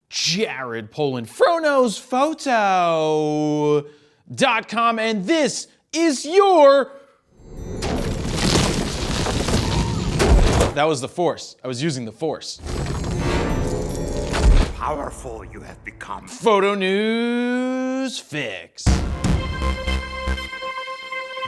Jared Polin, FroKnowsPhoto.com, and this is your... That was the force. I was using the force. Powerful you have become. Photo News Fix.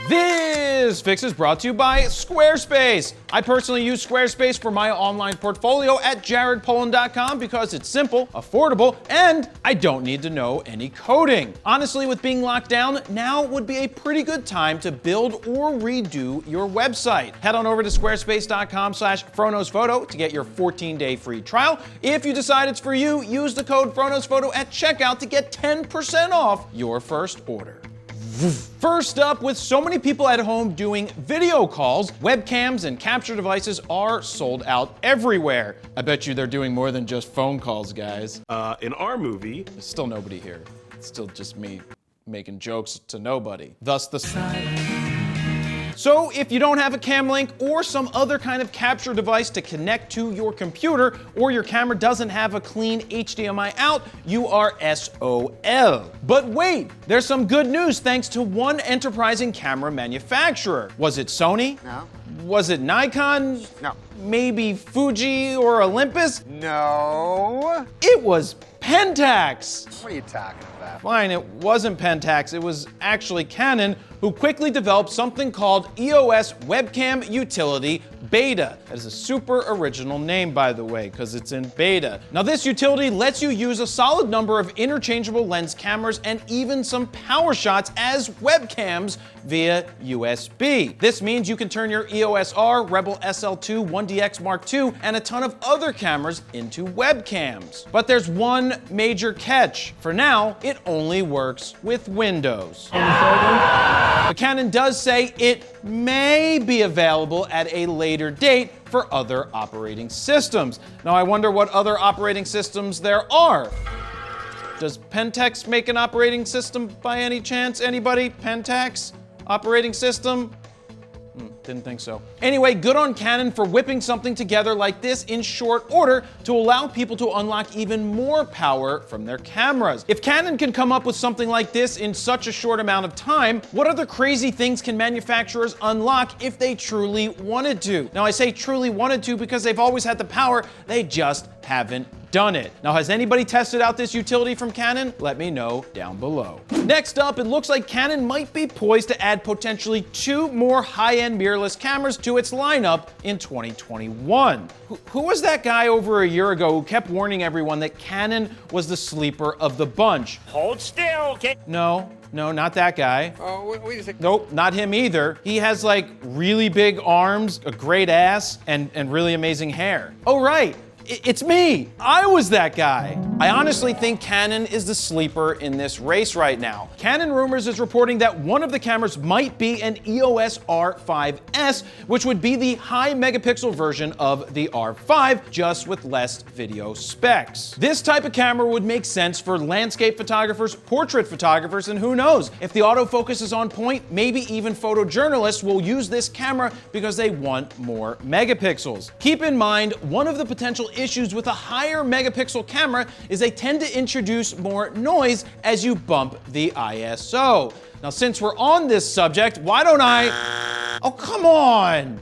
This fix is brought to you by Squarespace. I personally use Squarespace for my online portfolio at jaredpolin.com because it's simple, affordable, and I don't need to know any coding. Honestly, with being locked down, now would be a pretty good time to build or redo your website. Head on over to squarespace.com/FroKnowsPhoto to get your 14-day free trial. If you decide it's for you, use the code FroKnowsPhoto at checkout to get 10% off your first order. First up, with so many people at home doing video calls, webcams and capture devices are sold out everywhere. I bet you they're doing more than just phone calls, guys. In our movie, There's still nobody here. It's still just me making jokes to nobody. Thus the silence. So if you don't have a cam link or some other kind of capture device to connect to your computer, or your camera doesn't have a clean HDMI out, you are SOL. But wait, there's some good news thanks to one enterprising camera manufacturer. Was it Sony? No. Was it Nikon? No. Maybe Fuji or Olympus? No. It was Pentax. What are you talking about? Fine, it wasn't Pentax, it was actually Canon, who quickly developed something called EOS Webcam Utility Beta. That is a super original name, by the way, because it's in beta. Now, this utility lets you use a solid number of interchangeable lens cameras and even some PowerShots as webcams via USB. This means you can turn your EOS R, Rebel SL2, 1DX Mark II, and a ton of other cameras into webcams. But there's one major catch. For now, it only works with Windows. But Canon does say it may be available at a later date for other operating systems. Now, I wonder what other operating systems there are. Does Pentax make an operating system by any chance? Anybody? Pentax? Operating system? Didn't think so. Anyway, good on Canon for whipping something together like this in short order to allow people to unlock even more power from their cameras. If Canon can come up with something like this in such a short amount of time, what other crazy things can manufacturers unlock if they truly wanted to? Now, I say truly wanted to because they've always had the power, they just haven't done it. Now, has anybody tested out this utility from Canon? Let me know down below. Next up, it looks like Canon might be poised to add potentially 2 more high-end mirrorless cameras to its lineup in 2021. Who was that guy over a year ago who kept warning everyone that Canon was the sleeper of the bunch? Hold still, okay? No, not that guy. Oh, wait a second. Nope, not him either. He has like really big arms, a great ass, and really amazing hair. Oh, right. It's me. I was that guy. I honestly think Canon is the sleeper in this race right now. Canon Rumors is reporting that one of the cameras might be an EOS R5S, which would be the high megapixel version of the R5, just with less video specs. This type of camera would make sense for landscape photographers, portrait photographers, and who knows, if the autofocus is on point, maybe even photojournalists will use this camera because they want more megapixels. Keep in mind, one of the potential issues with a higher megapixel camera is they tend to introduce more noise as you bump the ISO. Now, since we're on this subject, why don't I... Oh, come on!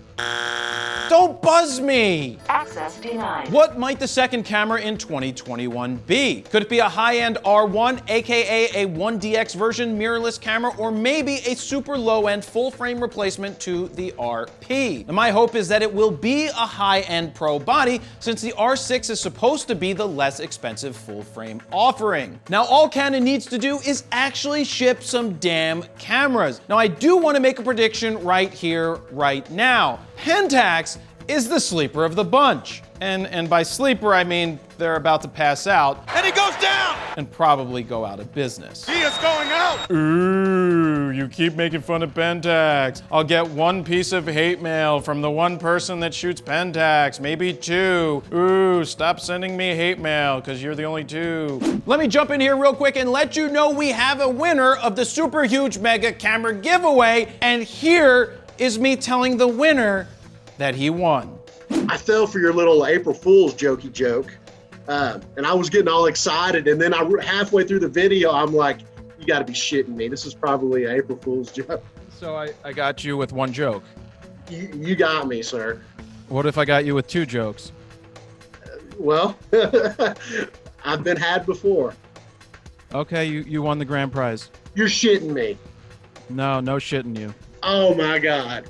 Don't buzz me! Access denied. What might the second camera in 2021 be? Could it be a high-end R1, aka a 1DX version mirrorless camera, or maybe a super low-end full-frame replacement to the RP? Now, my hope is that it will be a high-end pro body, since the R6 is supposed to be the less expensive full-frame offering. Now, all Canon needs to do is actually ship some damn cameras. Now, I do want to make a prediction right here, right now. Pentax is the sleeper of the bunch. And by sleeper, I mean they're about to pass out. And he goes down! And probably go out of business. He is going out! Ooh, you keep making fun of Pentax. I'll get one piece of hate mail from the one person that shoots Pentax, maybe 2. Ooh, stop sending me hate mail, because you're the only 2. Let me jump in here real quick and let you know we have a winner of the super huge mega camera giveaway, and here is me telling the winner that he won. I fell for your little April Fool's jokey joke. And I was getting all excited, and then halfway through the video, I'm like, you gotta be shitting me. This is probably an April Fool's joke. So I got you with one joke. You got me, sir. What if I got you with two jokes? Well, I've been had before. Okay, you won the grand prize. You're shitting me. No shitting you. Oh my God.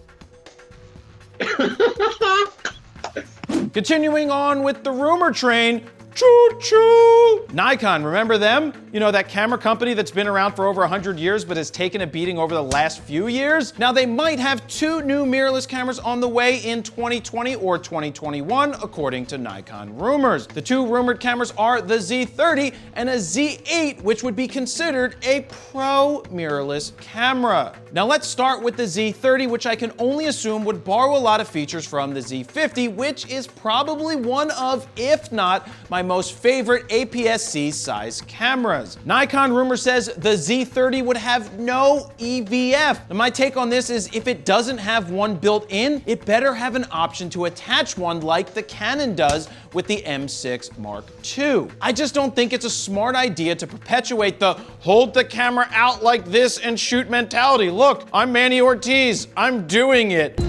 Continuing on with the rumor train, choo-choo! Nikon, remember them? You know, that camera company that's been around for over 100 years but has taken a beating over the last few years? Now, they might have 2 new mirrorless cameras on the way in 2020 or 2021, according to Nikon Rumors. The 2 rumored cameras are the Z30 and a Z8, which would be considered a pro mirrorless camera. Now, let's start with the Z30, which I can only assume would borrow a lot of features from the Z50, which is probably one of, if not, my most favorite APS-C size cameras. Nikon Rumors says the Z30 would have no EVF. Now, my take on this is if it doesn't have one built in, it better have an option to attach one like the Canon does with the M6 Mark II. I just don't think it's a smart idea to perpetuate the hold the camera out like this and shoot mentality. Look, I'm Manny Ortiz. I'm doing it.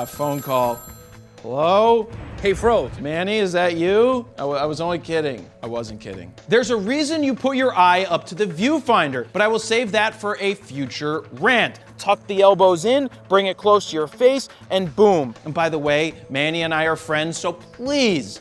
Phone call. Hello? Hey, Fro. Manny, is that you? I was only kidding. I wasn't kidding. There's a reason you put your eye up to the viewfinder, but I will save that for a future rant. Tuck the elbows in, bring it close to your face, and boom. And by the way, Manny and I are friends, so please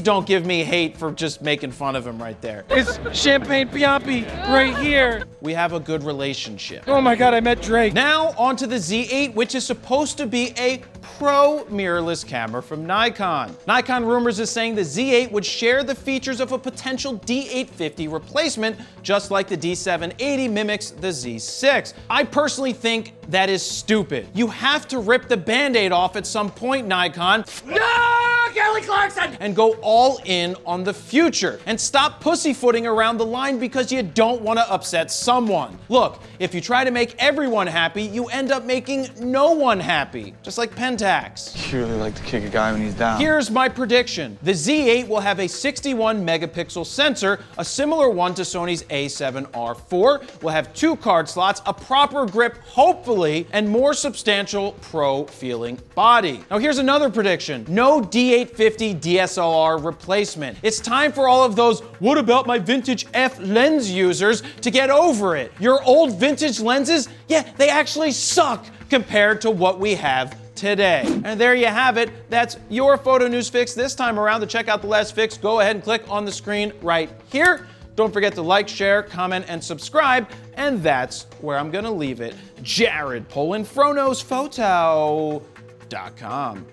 don't give me hate for just making fun of him right there. It's Champagne Piampi right here. We have a good relationship. Oh my God, I met Drake. Now onto the Z8, which is supposed to be a pro mirrorless camera from Nikon. Nikon Rumors is saying the Z8 would share the features of a potential D850 replacement, just like the D780 mimics the Z6. I personally think that is stupid. You have to rip the Band-Aid off at some point, Nikon. No, Kelly Clarkson! And go all in on the future. And stop pussyfooting around the line because you don't want to upset someone. Look, if you try to make everyone happy, you end up making no one happy. Just like Pentax. You really like to kick a guy when he's down. Here's my prediction. The Z8 will have a 61 megapixel sensor, a similar one to Sony's A7R4, will have 2 card slots, a proper grip, hopefully, and more substantial pro-feeling body. Now here's another prediction. No D850 DSLR replacement. It's time for all of those "what about my vintage F lens users" to get over it. Your old vintage lenses, yeah, they actually suck compared to what we have today. And there you have it. That's your photo news fix this time around. To check out the last fix, go ahead and click on the screen right here. Don't forget to like, share, comment, and subscribe. And that's where I'm gonna leave it. Jared Polin, FroKnowsPhoto.com.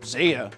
See ya.